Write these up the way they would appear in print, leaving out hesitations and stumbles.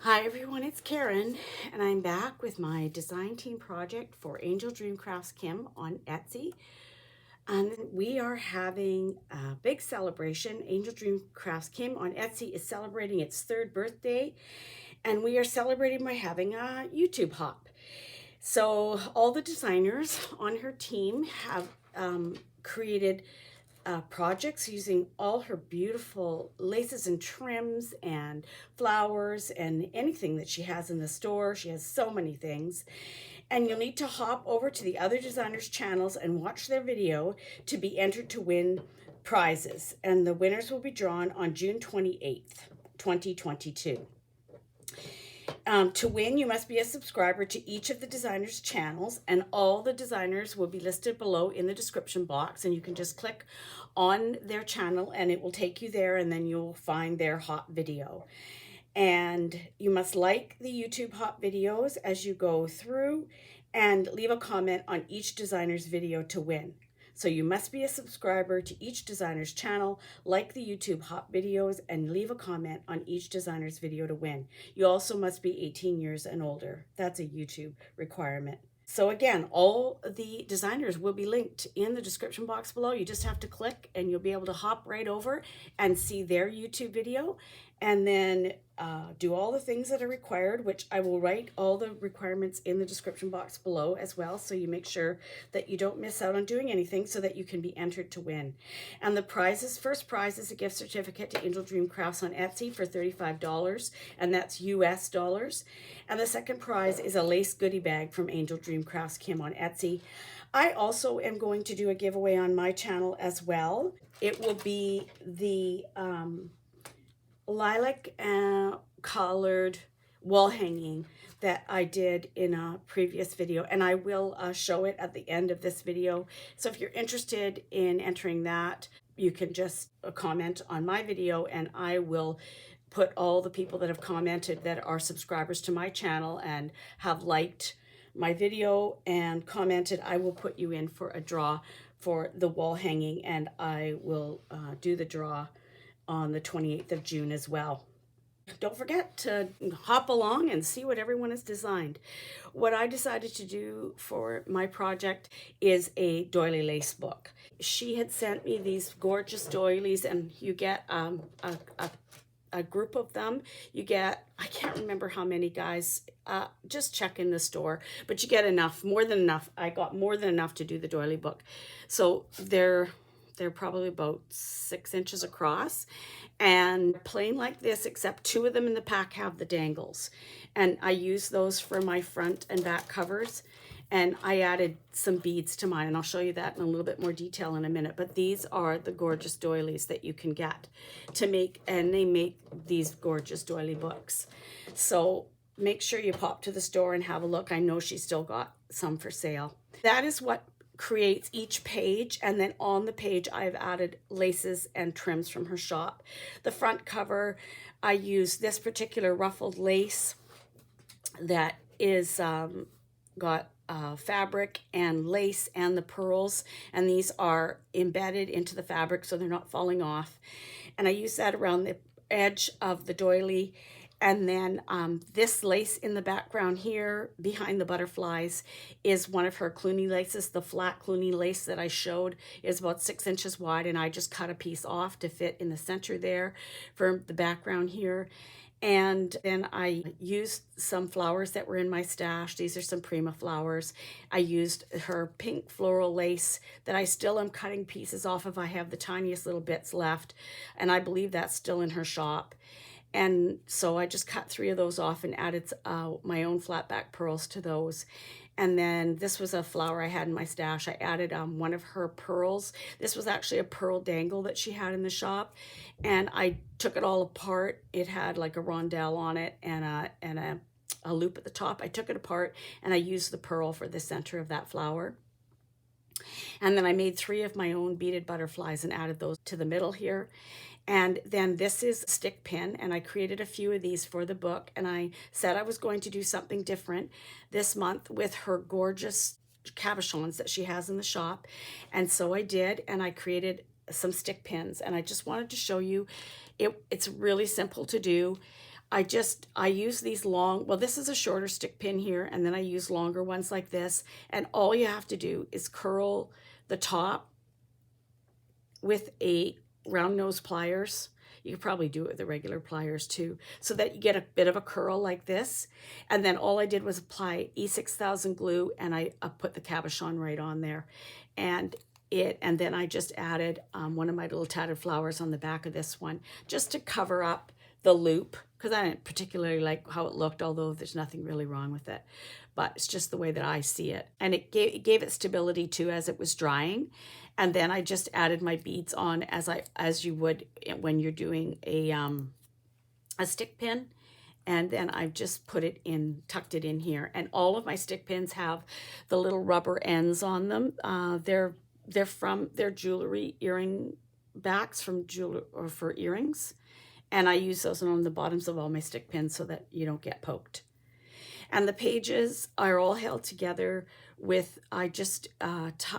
Hi everyone, it's Karen, and I'm back with my design team project for Angel Dream Crafts Kim on Etsy. And we are having a big celebration. Angel Dream Crafts Kim on Etsy is celebrating its 3rd birthday, and we are celebrating by having a YouTube hop. So all the designers on her team have created projects using all her beautiful laces and trims and flowers and anything that she has in the store. She has so many things. And you'll need to hop over to the other designers' channels and watch their video to be entered to win prizes. And the winners will be drawn on June 28th, 2022. To win, you must be a subscriber to each of the designers' channels, and all the designers will be listed below in the description box, and you can just click on their channel and it will take you there, and then you'll find their hot video. And you must like the YouTube hot videos as you go through and leave a comment on each designer's video to win. So you must be a subscriber to each designer's channel, like the YouTube hot videos, and leave a comment on each designer's video to win. You also must be 18 years and older. That's a YouTube requirement. So again, all the designers will be linked in the description box below. You just have to click and you'll be able to hop right over and see their YouTube video, and then do all the things that are required, which I will write all the requirements in the description box below as well, so you make sure that you don't miss out on doing anything so that you can be entered to win. And the prizes, first prize is a gift certificate to Angel Dream Crafts on Etsy for $35, and that's US dollars. And the second prize is a lace goodie bag from Angel Dream Crafts Kim on Etsy. I also am going to do a giveaway on my channel as well. It will be the lilac colored wall hanging that I did in a previous video, and I will show it at the end of this video. So if you're interested in entering that, you can just comment on my video, and I will put all the people that have commented that are subscribers to my channel and have liked my video and commented. I will put you in for a draw for the wall hanging, and I will do the draw on the 28th of June as well. Don't forget to hop along and see what everyone has designed. What I decided to do for my project is a doily lace book. She had sent me these gorgeous doilies, and you get a group of them. You get, I can't remember how many, guys, just check in the store, but you get enough, more than enough. I got more than enough to do the doily book. So they're probably about 6 inches across and plain like this, except 2 of them in the pack have the dangles. And I use those for my front and back covers. And I added some beads to mine, and I'll show you that in a little bit more detail in a minute. But these are the gorgeous doilies that you can get to make, and they make these gorgeous doily books. So make sure you pop to the store and have a look. I know she's still got some for sale. That is what creates each page, and then on the page I've added laces and trims from her shop. The front cover, I use this particular ruffled lace that is got fabric and lace and the pearls, and these are embedded into the fabric so they're not falling off. And I use that around the edge of the doily. And then this lace in the background here behind the butterflies is one of her Clooney laces. The flat Clooney lace that I showed is about 6 inches wide, and I just cut a piece off to fit in the center there for the background here. And then I used some flowers that were in my stash. These are some Prima flowers. I used her pink floral lace that I still am cutting pieces off of. I have the tiniest little bits left, and I believe that's still in her shop. And so I just cut 3 of those off and added my own flat back pearls to those. And then this was a flower I had in my stash. I added one of her pearls. This was actually a pearl dangle that she had in the shop. And I took it all apart. It had like a rondelle on it and a loop at the top. I took it apart and I used the pearl for the center of that flower. And then I made 3 of my own beaded butterflies and added those to the middle here. And then this is stick pin, and I created a few of these for the book, and I said I was going to do something different this month with her gorgeous cabochons that she has in the shop. And so I did, and I created some stick pins, and I just wanted to show you it's really simple to do. I use these long, well, this is a shorter stick pin here, and then I use longer ones like this. And all you have to do is curl the top with a round nose pliers. You could probably do it with the regular pliers too, so that you get a bit of a curl like this. And then all I did was apply E6000 glue, and I put the cabochon right on there. And then I just added one of my little tattered flowers on the back of this one, just to cover up the loop, because I didn't particularly like how it looked, although there's nothing really wrong with it. But it's just the way that I see it. And it gave it stability too as it was drying. And then I just added my beads on as you would when you're doing a stick pin. And then I've just tucked it in here. And all of my stick pins have the little rubber ends on them. They're jewelry earring backs for earrings. And I use those on the bottoms of all my stick pins so that you don't get poked. And the pages are all held together with, I just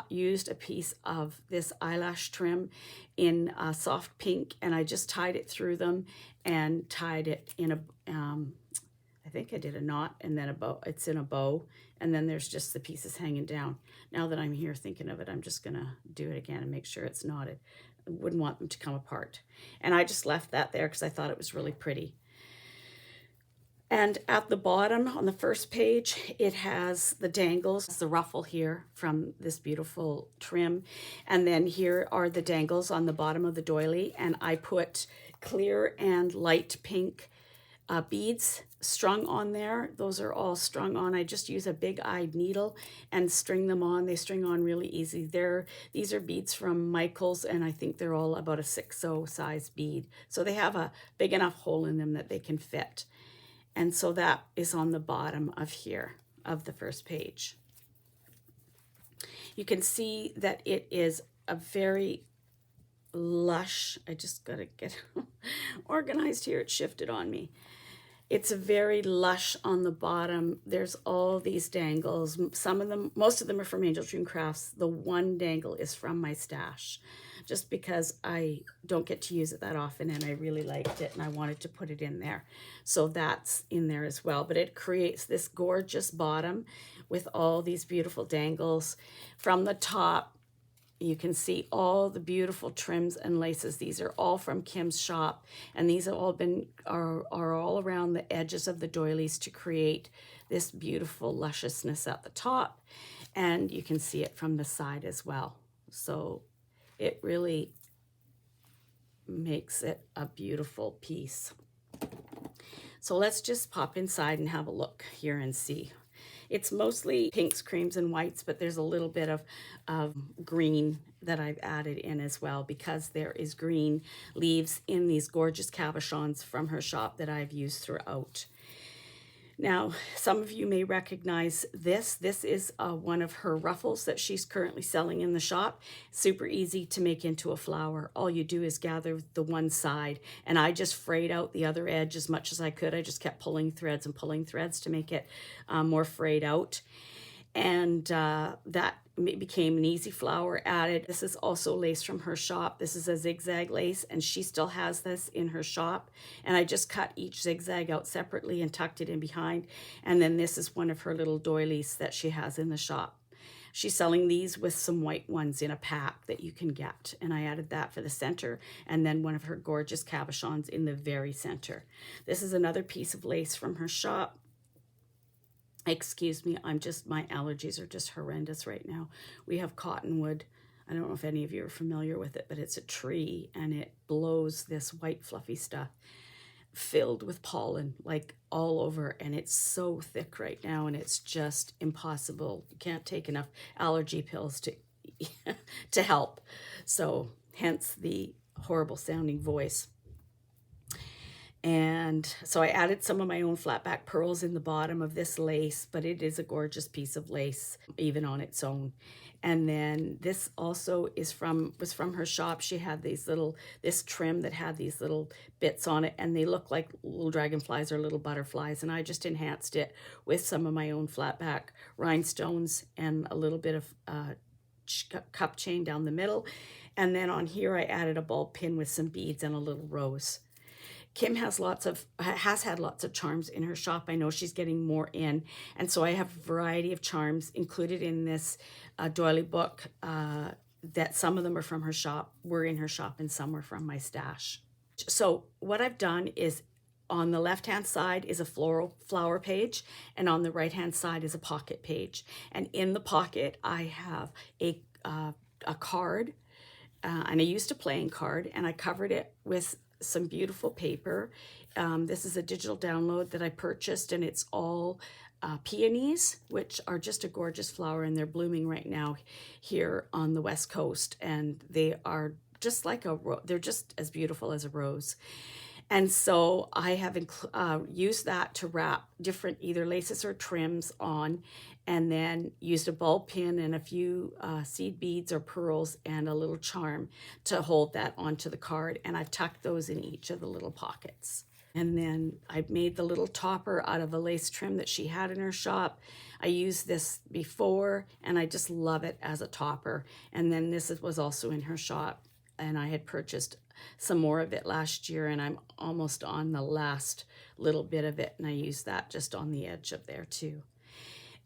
used a piece of this eyelash trim in soft pink, and I just tied it through them and tied it in I think I did a knot and then a bow. It's in a bow, and then there's just the pieces hanging down. Now that I'm here thinking of it, I'm just gonna do it again and make sure it's knotted. I wouldn't want them to come apart. And I just left that there because I thought it was really pretty. And at the bottom on the first page, it has the dangles, the ruffle here from this beautiful trim. And then here are the dangles on the bottom of the doily. And I put clear and light pink beads strung on there. Those are all strung on. I just use a big-eyed needle and string them on. They string on really easy. These are beads from Michael's, and I think they're all about a 6/0 size bead. So they have a big enough hole in them that they can fit. And so that is on the bottom of here, of the first page. You can see that it is a very lush, I just gotta get organized here, it shifted on me. It's a very lush on the bottom. There's all these dangles. Most of them are from Angel Dream Crafts. The one dangle is from my stash, just because I don't get to use it that often and I really liked it and I wanted to put it in there. So that's in there as well. But it creates this gorgeous bottom with all these beautiful dangles. From the top, you can see all the beautiful trims and laces. These are all from Kim's shop, and these have all are all around the edges of the doilies to create this beautiful lusciousness at the top, and you can see it from the side as well. So it really makes it a beautiful piece. So let's just pop inside and have a look here and see. It's mostly pinks, creams, and whites, but there's a little bit of green that I've added in as well, because there is green leaves in these gorgeous cabochons from her shop that I've used throughout. Now, some of you may recognize this. This is one of her ruffles that she's currently selling in the shop. Super easy to make into a flower. All you do is gather the one side, and I just frayed out the other edge as much as I could. I just kept pulling threads and pulling threads to make it more frayed out. And that became an easy flower added. This is also lace from her shop. This is a zigzag lace, and she still has this in her shop. And I just cut each zigzag out separately and tucked it in behind. And then this is one of her little doilies that she has in the shop. She's selling these with some white ones in a pack that you can get. And I added that for the center, and then one of her gorgeous cabochons in the very center. This is another piece of lace from her shop. Excuse me, my allergies are just horrendous right now. We have cottonwood. I don't know if any of you are familiar with it, but it's a tree and it blows this white fluffy stuff filled with pollen like all over, and it's so thick right now and it's just impossible. You can't take enough allergy pills to to help. So hence the horrible sounding voice. And so I added some of my own flat back pearls in the bottom of this lace, but it is a gorgeous piece of lace, even on its own. And then this also was from her shop. She had this trim that had these little bits on it, and they look like little dragonflies or little butterflies. And I just enhanced it with some of my own flat back rhinestones and a little bit of cup chain down the middle. And then on here, I added a ball pin with some beads and a little rose. Kim has had lots of charms in her shop. I know she's getting more in, and so I have a variety of charms included in this Doily book. That some of them are from her shop, were in her shop, and some were from my stash. So what I've done is, on the left-hand side is a flower page, and on the right-hand side is a pocket page. And in the pocket, I have a card, and I used a playing card, and I covered it with some beautiful paper. This is a digital download that I purchased, and it's all peonies, which are just a gorgeous flower, and they're blooming right now here on the West Coast, and they are just like they're just as beautiful as a rose. And so I have used that to wrap different either laces or trims on, and then used a ball pin and a few seed beads or pearls and a little charm to hold that onto the card. And I've tucked those in each of the little pockets. And then I made the little topper out of a lace trim that she had in her shop. I used this before, and I just love it as a topper. And then this was also in her shop, and I had purchased some more of it last year, and I'm almost on the last little bit of it, and I use that just on the edge of there too,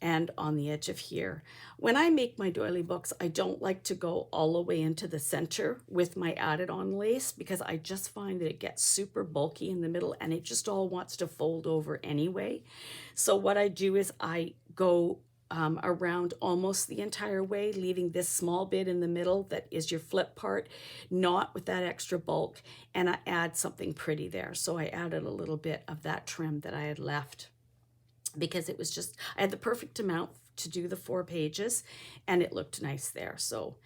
and on the edge of here. When I make my doily books, I don't like to go all the way into the center with my added on lace, because I just find that it gets super bulky in the middle, and it just all wants to fold over anyway. So what I do is I go around almost the entire way, leaving this small bit in the middle that is your flip part, not with that extra bulk, and I add something pretty there. So I added a little bit of that trim that I had left, because it was just, I had the perfect amount to do the 4 pages, and it looked nice there. So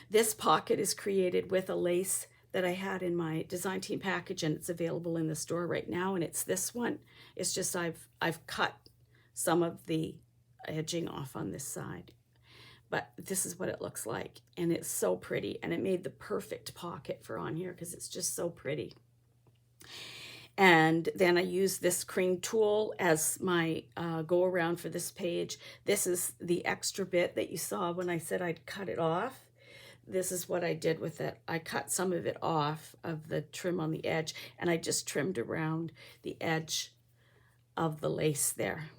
this pocket is created with a lace that I had in my design team package, and it's available in the store right now, and it's this one. It's just I've cut some of the edging off on this side, but this is what it looks like, and it's so pretty, and it made the perfect pocket for on here because it's just so pretty. And then I use this cream tool as my go around for this page. This is the extra bit that you saw when I said I'd cut it off. This is what I did with it. I cut some of it off of the trim on the edge, and I just trimmed around the edge of the lace there.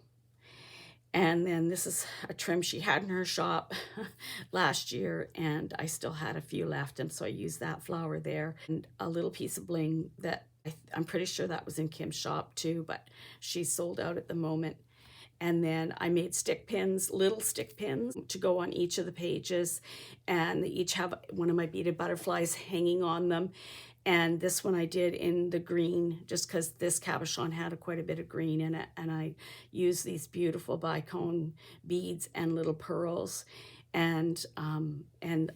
And then this is a trim she had in her shop last year, and I still had a few left, and so I used that flower there. And a little piece of bling that I'm pretty sure that was in Kim's shop too, but she's sold out at the moment. And then I made stick pins, little stick pins, to go on each of the pages, and they each have one of my beaded butterflies hanging on them. And this one I did in the green, just because this cabochon had quite a bit of green in it, and I used these beautiful bicone beads and little pearls. And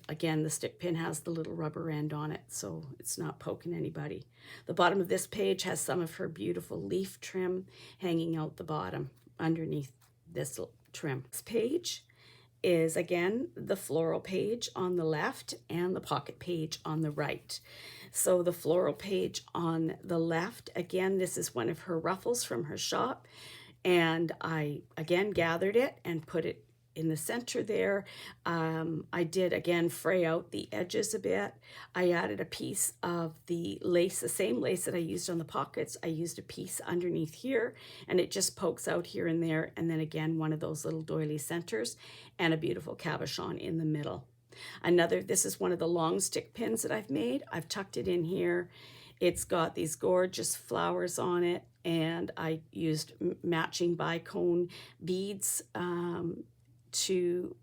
again, the stick pin has the little rubber end on it, so it's not poking anybody. The bottom of this page has some of her beautiful leaf trim hanging out the bottom underneath this trim. This page is again the floral page on the left and the pocket page on the right. So the floral page on the left, again, this is one of her ruffles from her shop, and I again gathered it and put it in the center there. I did again fray out the edges a bit. I added a piece of the lace, the same lace that I used on the pockets. I used a piece underneath here, and it just pokes out here and there. And then again, one of those little doily centers and a beautiful cabochon in the middle. This is one of the long stick pins that I've made. I've tucked it in here. It's got these gorgeous flowers on it, and I used matching bicone beads to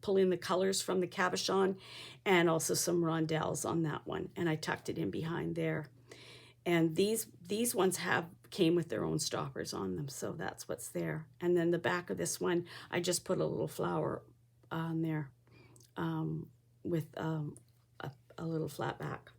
pull in the colors from the cabochon, and also some rondelles on that one, and I tucked it in behind there. And these ones came with their own stoppers on them, so that's what's there. And then the back of this one, I just put a little flower on there with a little flat back.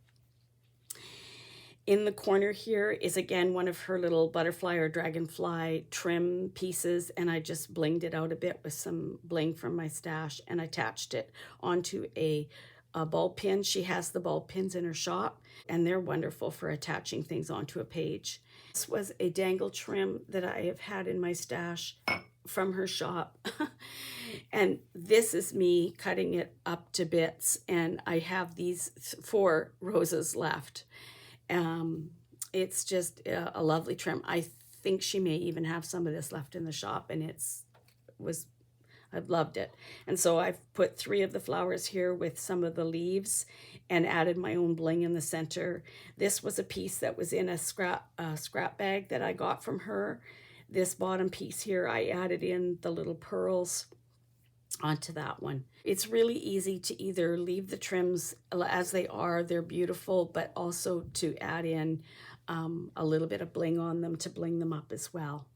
In the corner here is again one of her little butterfly or dragonfly trim pieces, and I just blinged it out a bit with some bling from my stash and attached it onto a ball pin. She has the ball pins in her shop, and they're wonderful for attaching things onto a page. This was a dangle trim that I have had in my stash from her shop. And this is me cutting it up to bits, and I have these 4 roses left. It's just a lovely trim. I think she may even have some of this left in the shop, and I've loved it. And so I've put 3 of the flowers here with some of the leaves and added my own bling in the center. This was a piece that was in a scrap bag that I got from her. This bottom piece here, I added in the little pearls onto that one. It's really easy to either leave the trims as they are, they're beautiful, but also to add in a little bit of bling on them to bling them up as well.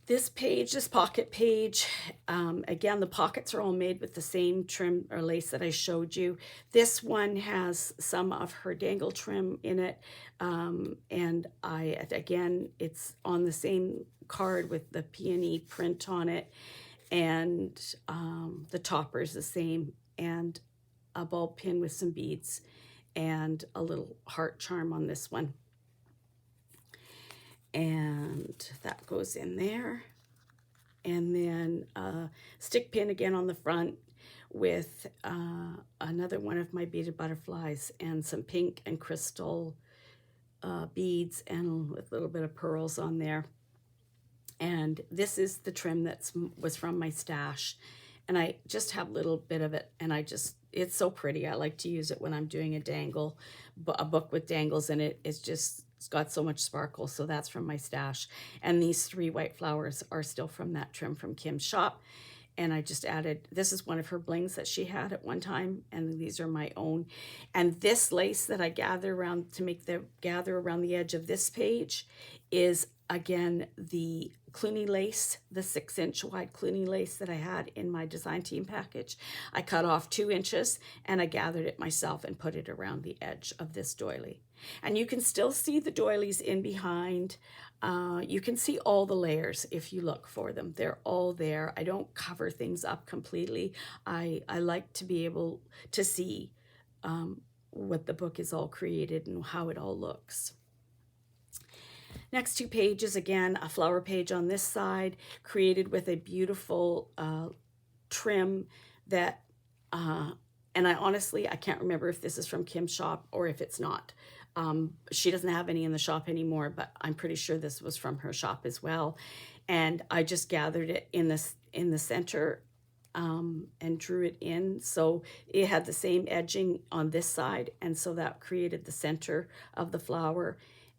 This page, this pocket page, again, the pockets are all made with the same trim or lace that I showed you. This one has some of her dangle trim in it, and again, it's on the same card with the peony print on it, and the topper is the same, and a bulb pin with some beads, and a little heart charm on this one. And that goes in there. And then a stick pin again on the front with another one of my beaded butterflies and some pink and crystal beads and with a little bit of pearls on there. And this is the trim that was from my stash. And I just have a little bit of it, and it's so pretty. I like to use it when I'm doing a book with dangles in it. It's got so much sparkle, so that's from my stash. And these 3 white flowers are still from that trim from Kim's shop. And I just added, this is one of her blings that she had at one time, and these are my own. And this lace that I gather around around the edge of this page is, again, the Cluny lace, the 6-inch wide Cluny lace that I had in my design team package. I cut off 2 inches and I gathered it myself and put it around the edge of this doily. And you can still see the doilies in behind. You can see all the layers if you look for them. They're all there. I don't cover things up completely. I like to be able to see what the book is all created and how it all looks. Next 2 pages, again, a flower page on this side, created with a beautiful trim that, and I can't remember if this is from Kim's shop or if it's not. She doesn't have any in the shop anymore, but I'm pretty sure this was from her shop as well. And I just gathered it in the center and drew it in. So it had the same edging on this side, and so that created the center of the flower.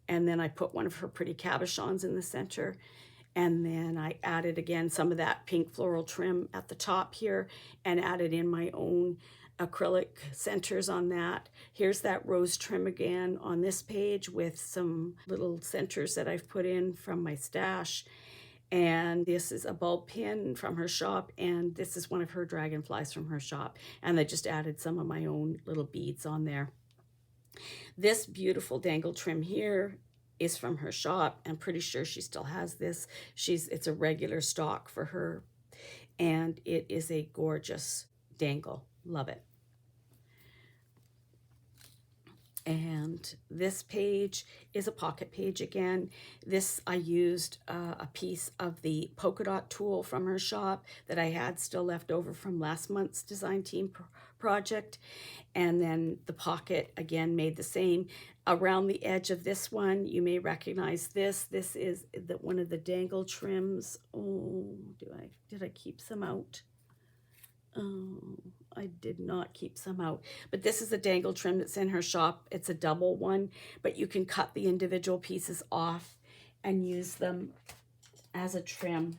And then I put one of her pretty cabochons in the center. And then I added again some of that pink floral trim at the top here and added in my own acrylic centers on that. Here's that rose trim again on this page with some little centers that I've put in from my stash. And this is a bulb pin from her shop, and this is one of her dragonflies from her shop. And I just added some of my own little beads on there. This beautiful dangle trim here is from her shop. I'm pretty sure she still has this. It's a regular stock for her, and it is a gorgeous dangle. Love it. And this page is a pocket page again. This, I used a piece of the polka dot tool from her shop that I had still left over from last month's design team project. And then the pocket, again, made the same. Around the edge of this one, you may recognize this. This is one of the dangle trims. Oh, did I keep some out? Oh, I did not keep some out. But this is a dangle trim that's in her shop. It's a double one, but you can cut the individual pieces off and use them as a trim.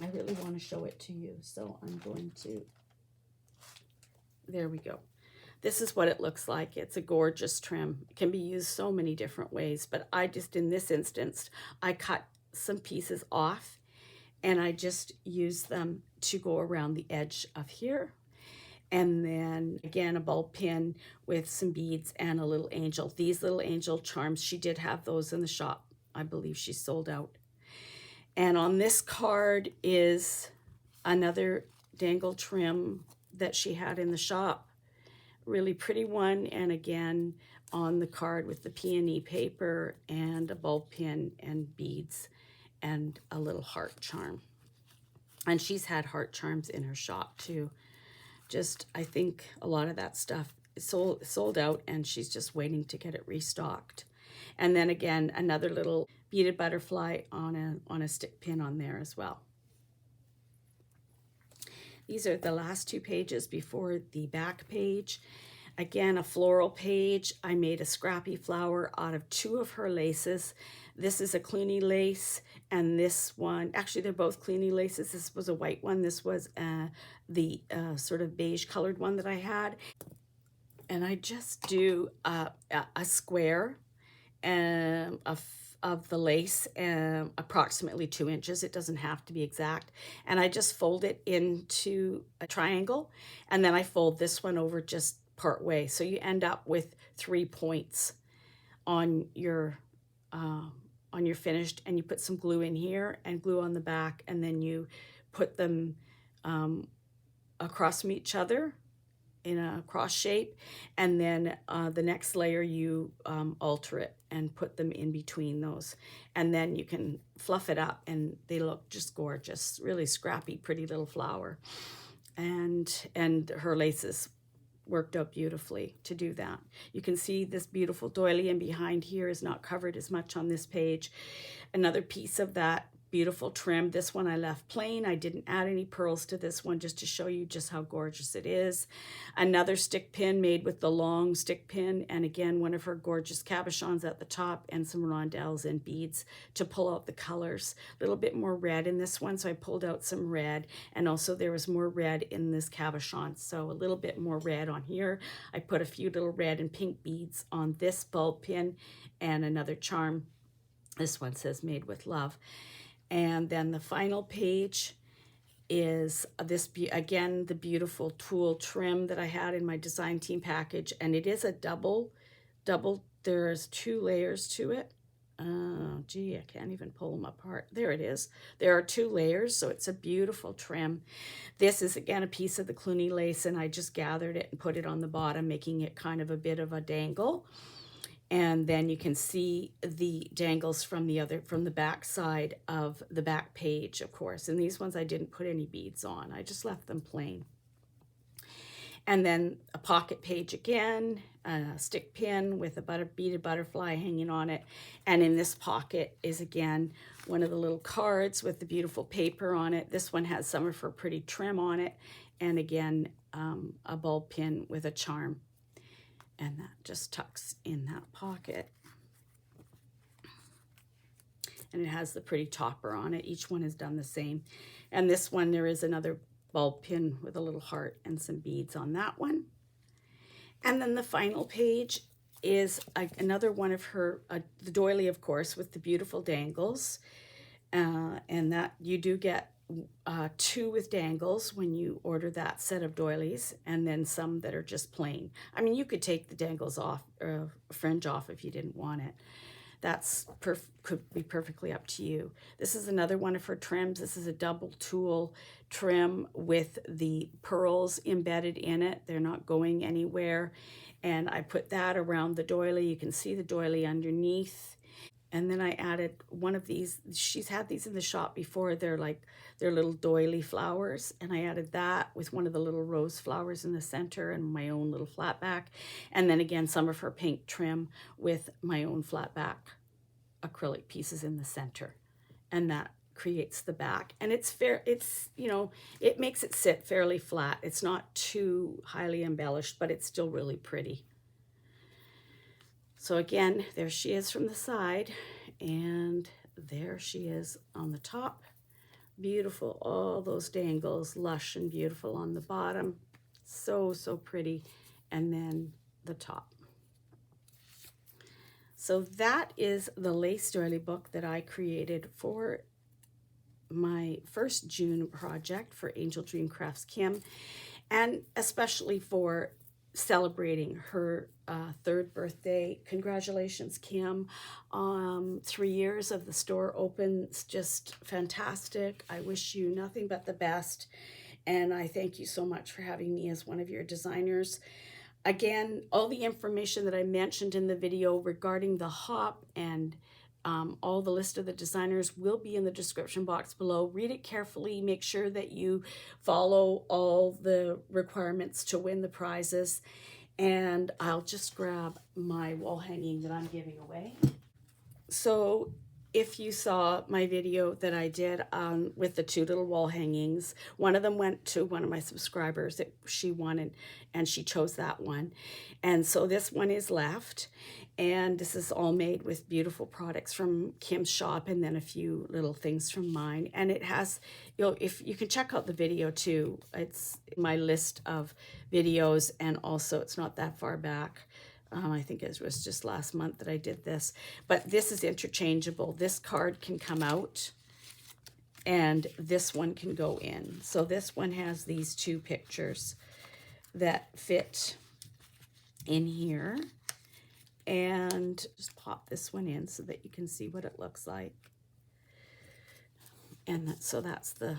I really want to show it to you, so I'm going to. There we go. This is what it looks like. It's a gorgeous trim. It can be used so many different ways, but in this instance, I cut some pieces off and I just use them to go around the edge of here. And then again, a bulb pin with some beads and a little angel. These little angel charms, she did have those in the shop. I believe she sold out. And on this card is another dangle trim that she had in the shop. Really pretty one. And again, on the card with the peony paper and a bulb pin and beads and a little heart charm. And she's had heart charms in her shop too. I think a lot of that stuff sold out, and she's just waiting to get it restocked. And then again, another little beaded butterfly on a stick pin on there as well. These are the last two pages before the back page. Again, a floral page. I made a scrappy flower out of two of her laces. This is a Cluny lace, and this one, actually they're both Cluny laces. This was a white one. This was the sort of beige colored one that I had. And I just do a square of the lace, approximately 2 inches. It doesn't have to be exact. And I just fold it into a triangle, and then I fold this one over just part way. So you end up with 3 points on your finished, and you put some glue in here and glue on the back, and then you put them across from each other in a cross shape, and then the next layer you alter it and put them in between those, and then you can fluff it up and they look just gorgeous. Really scrappy, pretty little flower, and her laces worked out beautifully to do that. You can see this beautiful doily, and behind here is not covered as much on this page. Another piece of that beautiful trim. This one I left plain. I didn't add any pearls to this one, just to show you just how gorgeous it is. Another stick pin made with the long stick pin, and again one of her gorgeous cabochons at the top, and some rondelles and beads to pull out the colors. A little bit more red in this one, so I pulled out some red, and also there was more red in this cabochon, so a little bit more red on here. I put a few little red and pink beads on this bulb pin, and another charm. This one says made with love. And then the final page is this, again, the beautiful tulle trim that I had in my design team package. And it is a double, there's 2 layers to it. Oh, gee, I can't even pull them apart. There it is. There are 2 layers, so it's a beautiful trim. This is, again, a piece of the Cluny lace, and I just gathered it and put it on the bottom, making it kind of a bit of a dangle. And then you can see the dangles from the back side of the back page, of course. And these ones I didn't put any beads on. I just left them plain. And then a pocket page again, a stick pin with a beaded butterfly hanging on it. And in this pocket is, again, one of the little cards with the beautiful paper on it. This one has some of her pretty trim on it. And again, a bulb pin with a charm. And that just tucks in that pocket. And it has the pretty topper on it. Each one is done the same. And this one, there is another bulb pin with a little heart and some beads on that one. And then the final page is another one of her, the doily, of course, with the beautiful dangles. And that you do get 2 with dangles when you order that set of doilies, and then some that are just plain. I mean, you could take the dangles off, fringe off, if you didn't want it. That's could be perfectly up to you. This is another one of her trims. This is a double tulle trim with the pearls embedded in it. They're not going anywhere. And I put that around the doily. You can see the doily underneath. And then I added one of these. She's had these in the shop before. They're little doily flowers. And I added that with one of the little rose flowers in the center and my own little flat back. And then again, some of her pink trim with my own flat back acrylic pieces in the center. And that creates the back. And it's fair. It's, you know, it makes it sit fairly flat. It's not too highly embellished, but it's still really pretty. So again, there she is from the side, and there she is on the top. Beautiful, all those dangles, lush and beautiful on the bottom. So, so pretty. And then the top. So that is the lace doily book that I created for my first June project for Angel Dream Crafts Kim, and especially for celebrating her 3rd birthday. Congratulations, Kim. 3 years of the store open. It's just fantastic. I wish you nothing but the best, and I thank you so much for having me as one of your designers. Again, all the information that I mentioned in the video regarding the hop and all the list of the designers will be in the description box below. Read it carefully. Make sure that you follow all the requirements to win the prizes. And I'll just grab my wall hanging that I'm giving away. So if you saw my video that I did with the two little wall hangings, one of them went to one of my subscribers. She wanted, and she chose that one. And so this one is left. And this is all made with beautiful products from Kim's shop and then a few little things from mine. And it has, if you can check out the video too, it's my list of videos, and also it's not that far back. I think it was just last month that I did this, but this is interchangeable. This card can come out and this one can go in. So this one has these two pictures that fit in here, and just pop this one in so that you can see what it looks like. And so that's the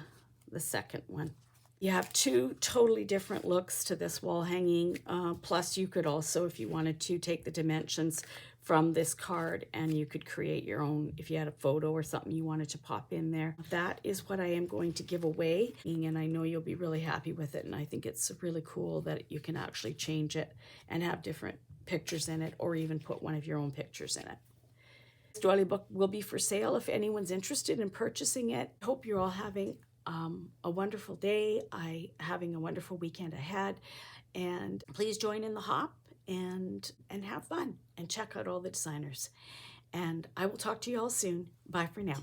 second one. You have two totally different looks to this wall hanging. Plus you could also, if you wanted to, take the dimensions from this card and you could create your own if you had a photo or something you wanted to pop in there. That is what I am going to give away, and I know you'll be really happy with it. And I think it's really cool that you can actually change it and have different pictures in it, or even put one of your own pictures in it. This Doily book will be for sale if anyone's interested in purchasing it. Hope you're all having a wonderful day, having a wonderful weekend ahead, and please join in the hop and have fun and check out all the designers. And I will talk to you all soon. Bye for now.